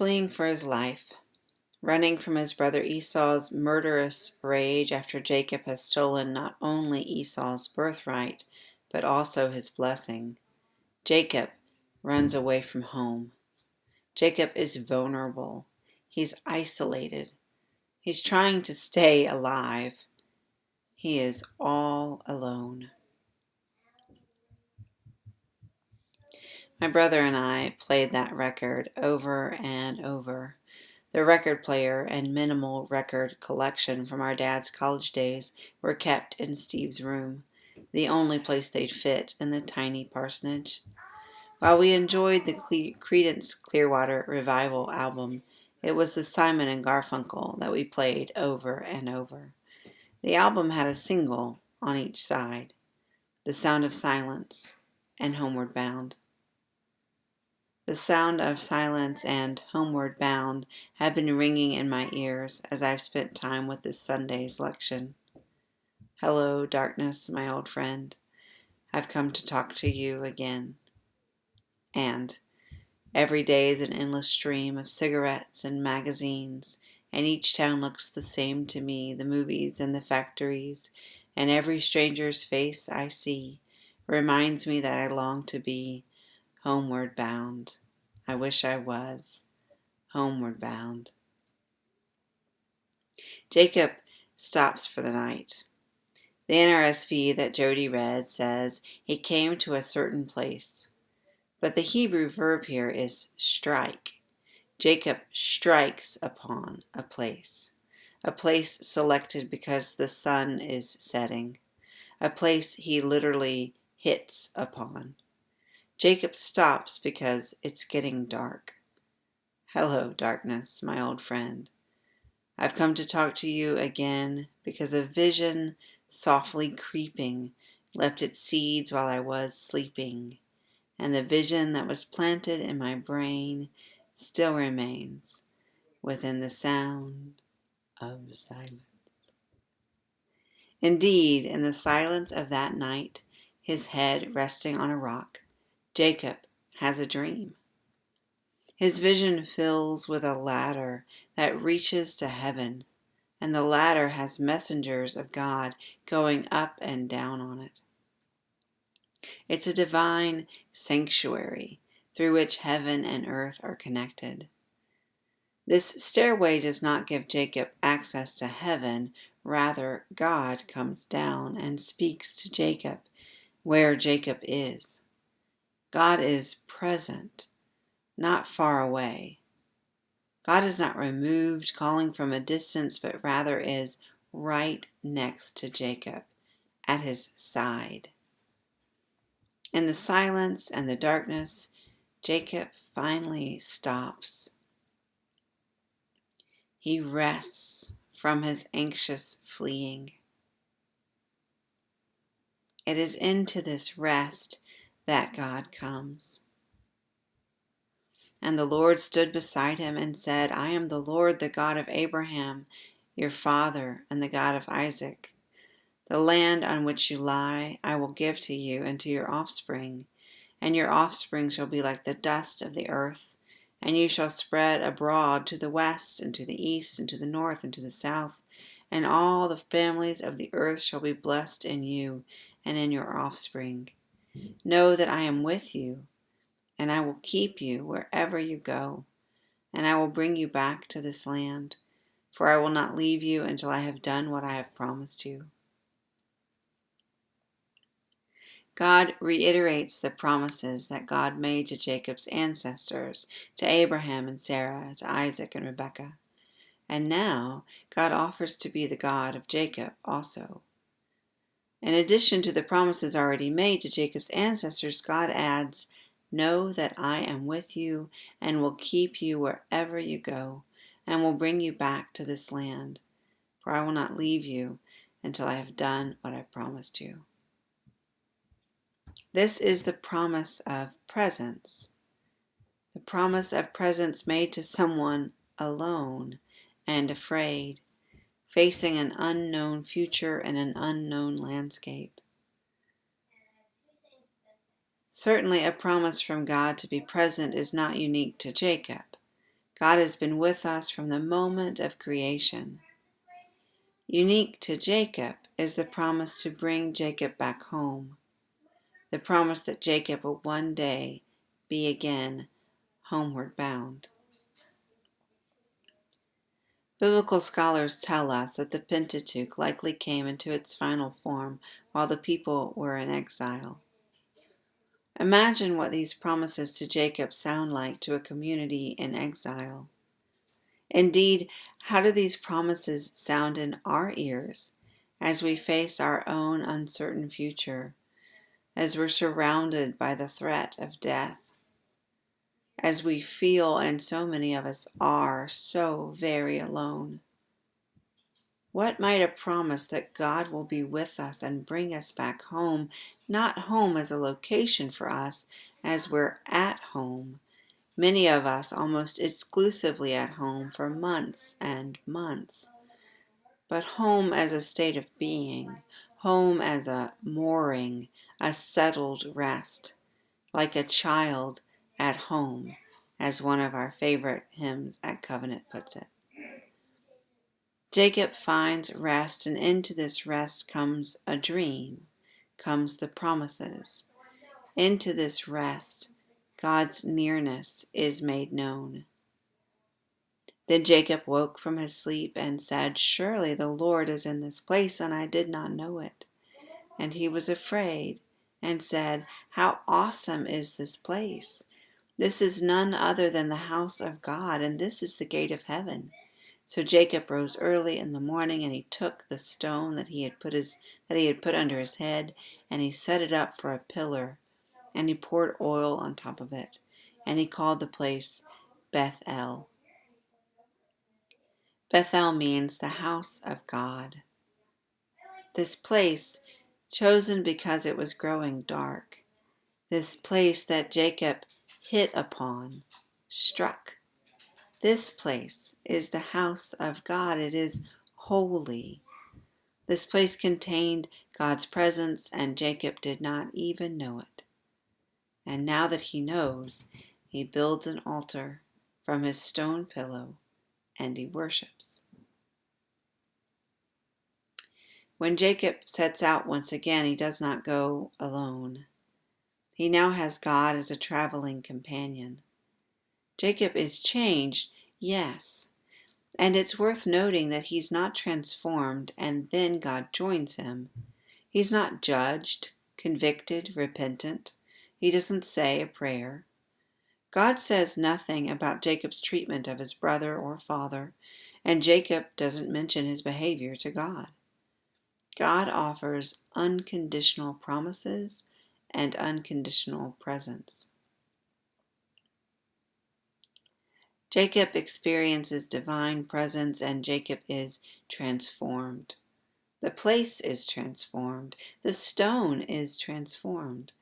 Fleeing for his life, running from his brother Esau's murderous rage after Jacob has stolen not only Esau's birthright, but also his blessing. Jacob runs away from home. Jacob is vulnerable. He's isolated. He's trying to stay alive. He is all alone. My brother and I played that record over and over. The record player and minimal record collection from our dad's college days were kept in Steve's room, the only place they'd fit in the tiny parsonage. While we enjoyed the Creedence Clearwater Revival album, it was the Simon and Garfunkel that we played over and over. The album had a single on each side, The Sound of Silence and Homeward Bound. The Sound of Silence and Homeward Bound have been ringing in my ears as I've spent time with this Sunday's lection. Hello, darkness, my old friend. I've come to talk to you again. And every day is an endless stream of cigarettes and magazines, and each town looks the same to me, the movies and the factories, and every stranger's face I see reminds me that I long to be homeward bound. I wish I was homeward bound. Jacob stops for the night. The NRSV that Jody read says he came to a certain place. But the Hebrew verb here is strike. Jacob strikes upon a place selected because the sun is setting, a place he literally hits upon. Jacob stops because it's getting dark. Hello, darkness, my old friend. I've come to talk to you again because a vision softly creeping left its seeds while I was sleeping, and the vision that was planted in my brain still remains within the sound of silence. Indeed, in the silence of that night, his head resting on a rock, Jacob has a dream. His vision fills with a ladder that reaches to heaven, and the ladder has messengers of God going up and down on it. It's a divine sanctuary through which heaven and earth are connected. This stairway does not give Jacob access to heaven, rather God comes down and speaks to Jacob where Jacob is. God is present, not far away. God is not removed, calling from a distance, but rather is right next to Jacob, at his side. In the silence and the darkness, Jacob finally stops. He rests from his anxious fleeing. It is into this rest that God comes. And the Lord stood beside him and said, I am the Lord, the God of Abraham, your father, and the God of Isaac. The land on which you lie I will give to you and to your offspring, and your offspring shall be like the dust of the earth, and you shall spread abroad to the west and to the east and to the north and to the south, and all the families of the earth shall be blessed in you and in your offspring. Know that I am with you, and I will keep you wherever you go, and I will bring you back to this land, for I will not leave you until I have done what I have promised you. God reiterates the promises that God made to Jacob's ancestors, to Abraham and Sarah, to Isaac and Rebekah. And now God offers to be the God of Jacob also. In addition to the promises already made to Jacob's ancestors, God adds, Know that I am with you and will keep you wherever you go, and will bring you back to this land, for I will not leave you until I have done what I promised you. This is the promise of presence. The promise of presence made to someone alone and afraid, facing an unknown future and an unknown landscape. Certainly, a promise from God to be present is not unique to Jacob. God has been with us from the moment of creation. Unique to Jacob is the promise to bring Jacob back home, the promise that Jacob will one day be again homeward bound. Biblical scholars tell us that the Pentateuch likely came into its final form while the people were in exile. Imagine what these promises to Jacob sound like to a community in exile. Indeed, how do these promises sound in our ears as we face our own uncertain future, as we're surrounded by the threat of death, as we feel, and so many of us are, so very alone? What might a promise that God will be with us and bring us back home, not home as a location for us, as we're at home, many of us almost exclusively at home for months and months, but home as a state of being, home as a mooring, a settled rest, like a child at home, as one of our favorite hymns at Covenant puts it. Jacob finds rest, and into this rest comes a dream, comes the promises. Into this rest, God's nearness is made known. Then Jacob woke from his sleep and said, "Surely the Lord is in this place, and I did not know it." And he was afraid and said, "How awesome is this place! This is none other than the house of God, and this is the gate of heaven." So Jacob rose early in the morning, and he took the stone that he had put under his head, and he set it up for a pillar, and he poured oil on top of it, and he called the place Bethel. Bethel means the house of God. This place, chosen because it was growing dark, this place that Jacob hit upon, struck. This place is the house of God. It is holy. This place contained God's presence, and Jacob did not even know it. And now that he knows, he builds an altar from his stone pillow, and he worships. When Jacob sets out once again, he does not go alone. He now has God as a traveling companion. Jacob is changed, yes, and it's worth noting that he's not transformed and then God joins him. He's not judged, convicted, repentant. He doesn't say a prayer. God says nothing about Jacob's treatment of his brother or father, and Jacob doesn't mention his behavior to God. God offers unconditional promises and unconditional presence. Jacob experiences divine presence, and Jacob is transformed. The place is transformed. The stone is transformed.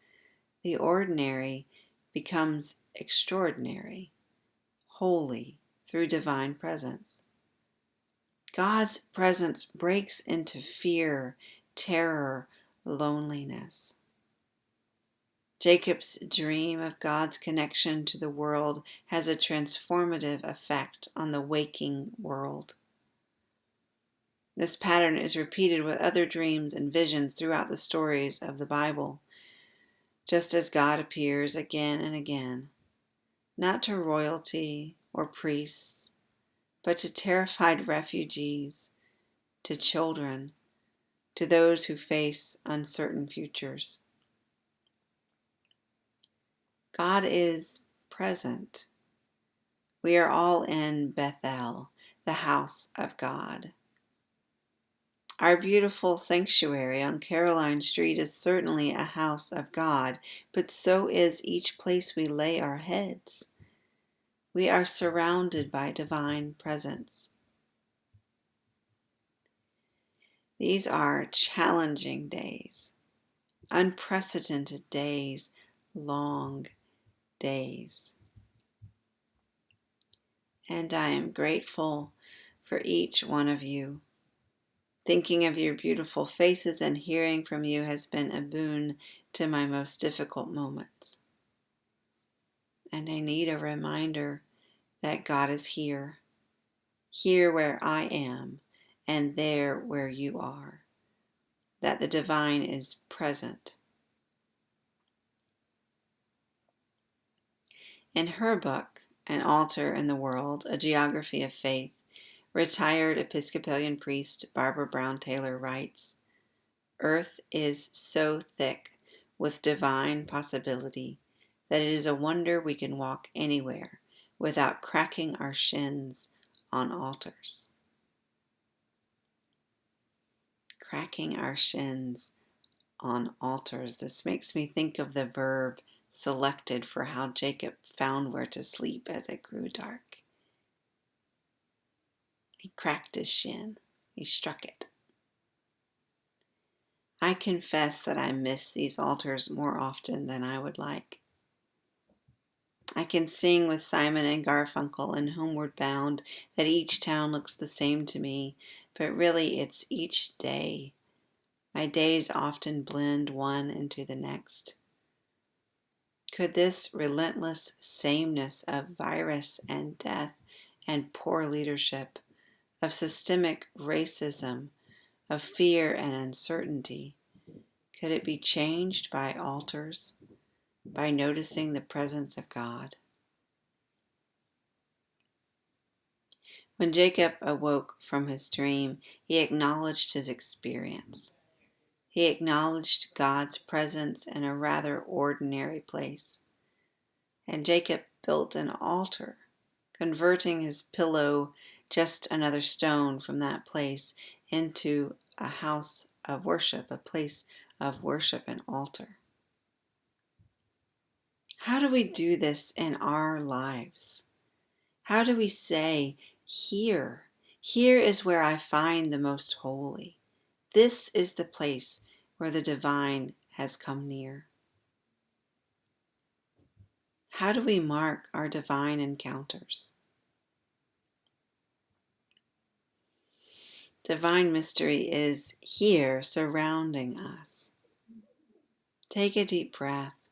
The ordinary becomes extraordinary, holy through divine presence. God's presence breaks into fear, terror, loneliness. Jacob's dream of God's connection to the world has a transformative effect on the waking world. This pattern is repeated with other dreams and visions throughout the stories of the Bible, just as God appears again and again, not to royalty or priests, but to terrified refugees, to children, to those who face uncertain futures. God is present. We are all in Bethel, the house of God. Our beautiful sanctuary on Caroline Street is certainly a house of God, but so is each place we lay our heads. We are surrounded by divine presence. These are challenging days, unprecedented days, long days. And I am grateful for each one of you. Thinking of your beautiful faces and hearing from you has been a boon to my most difficult moments. And I need a reminder that God is here, here where I am, and there where you are, that the divine is present. In her book, An Altar in the World, A Geography of Faith, retired Episcopalian priest Barbara Brown Taylor writes, "Earth is so thick with divine possibility that it is a wonder we can walk anywhere without cracking our shins on altars." Cracking our shins on altars. This makes me think of the verb selected for how Jacob found where to sleep as it grew dark. He cracked his shin. He struck it. I confess that I miss these altars more often than I would like. I can sing with Simon and Garfunkel in Homeward Bound that each town looks the same to me, but really it's each day. My days often blend one into the next. Could this relentless sameness of virus and death and poor leadership, of systemic racism, of fear and uncertainty, could it be changed by altars, by noticing the presence of God? When Jacob awoke from his dream, he acknowledged his experience. He acknowledged God's presence in a rather ordinary place. And Jacob built an altar, converting his pillow, just another stone from that place, into a house of worship, a place of worship and altar. How do we do this in our lives? How do we say, here is where I find the most holy. This is the place where the divine has come near. How do we mark our divine encounters? Divine mystery is here surrounding us. Take a deep breath,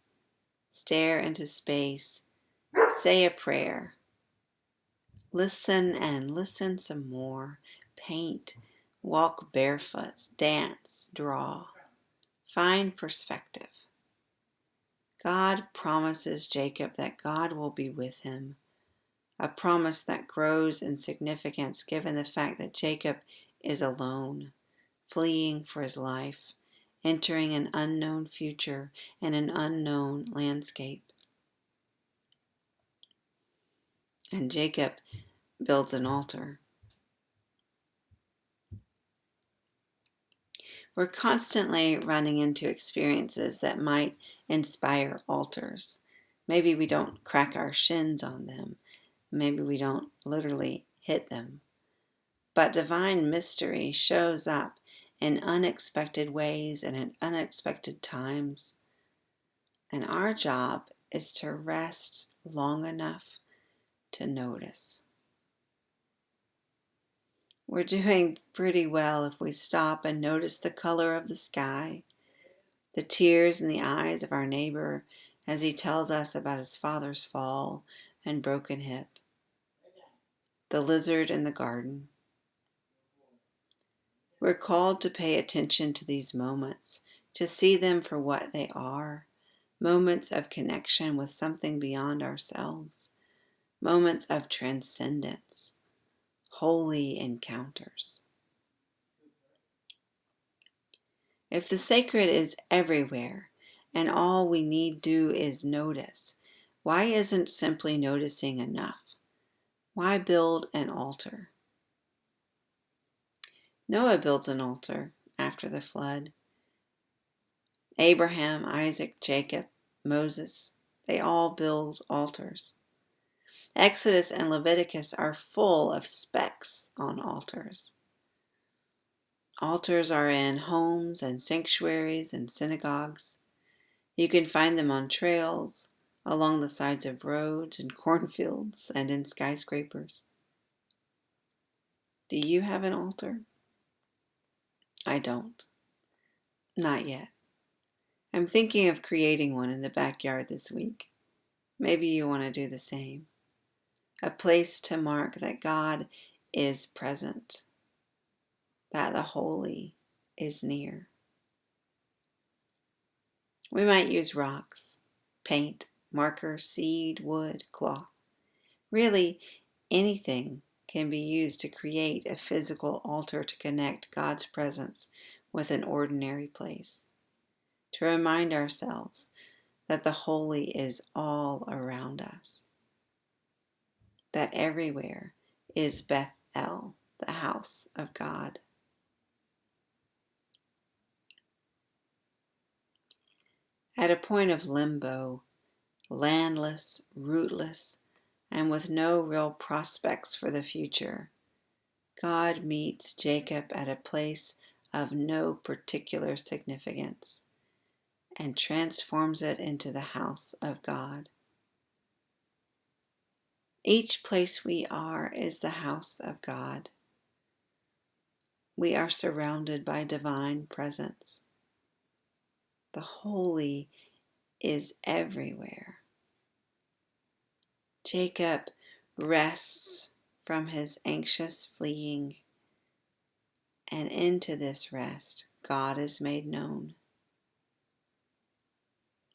stare into space, say a prayer. Listen and listen some more. Paint, walk barefoot, dance, draw. Find perspective. God promises Jacob that God will be with him, a promise that grows in significance given the fact that Jacob is alone, fleeing for his life, entering an unknown future and an unknown landscape. And Jacob builds an altar. We're constantly running into experiences that might inspire altars. Maybe we don't crack our shins on them. Maybe we don't literally hit them. But divine mystery shows up in unexpected ways and in unexpected times. And our job is to rest long enough to notice. We're doing pretty well if we stop and notice the color of the sky, the tears in the eyes of our neighbor as he tells us about his father's fall and broken hip, the lizard in the garden. We're called to pay attention to these moments, to see them for what they are, moments of connection with something beyond ourselves, moments of transcendence, holy encounters. If the sacred is everywhere and all we need do is notice, why isn't simply noticing enough? Why build an altar? Noah builds an altar after the flood. Abraham, Isaac, Jacob, Moses, they all build altars. Exodus and Leviticus are full of specks on altars. Altars are in homes and sanctuaries and synagogues. You can find them on trails, along the sides of roads and cornfields, and in skyscrapers. Do you have an altar? I don't. Not yet. I'm thinking of creating one in the backyard this week. Maybe you want to do the same. a place to mark that God is present, that the holy is near. We might use rocks, paint, marker, seed, wood, cloth. Really, anything can be used to create a physical altar to connect God's presence with an ordinary place, to remind ourselves that the holy is all around us, that everywhere is Beth-el, the house of God. At a point of limbo, landless, rootless, and with no real prospects for the future, God meets Jacob at a place of no particular significance and transforms it into the house of God. Each place we are is the house of God. We are surrounded by divine presence. The holy is everywhere. Jacob rests from his anxious fleeing, and into this rest, God is made known.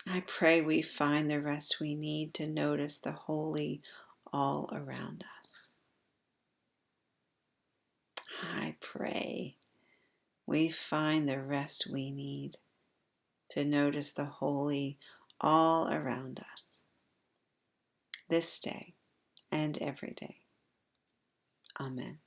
I pray we find the rest we need to notice the holy all around us. I pray we find the rest we need to notice the holy all around us, this day and every day. Amen.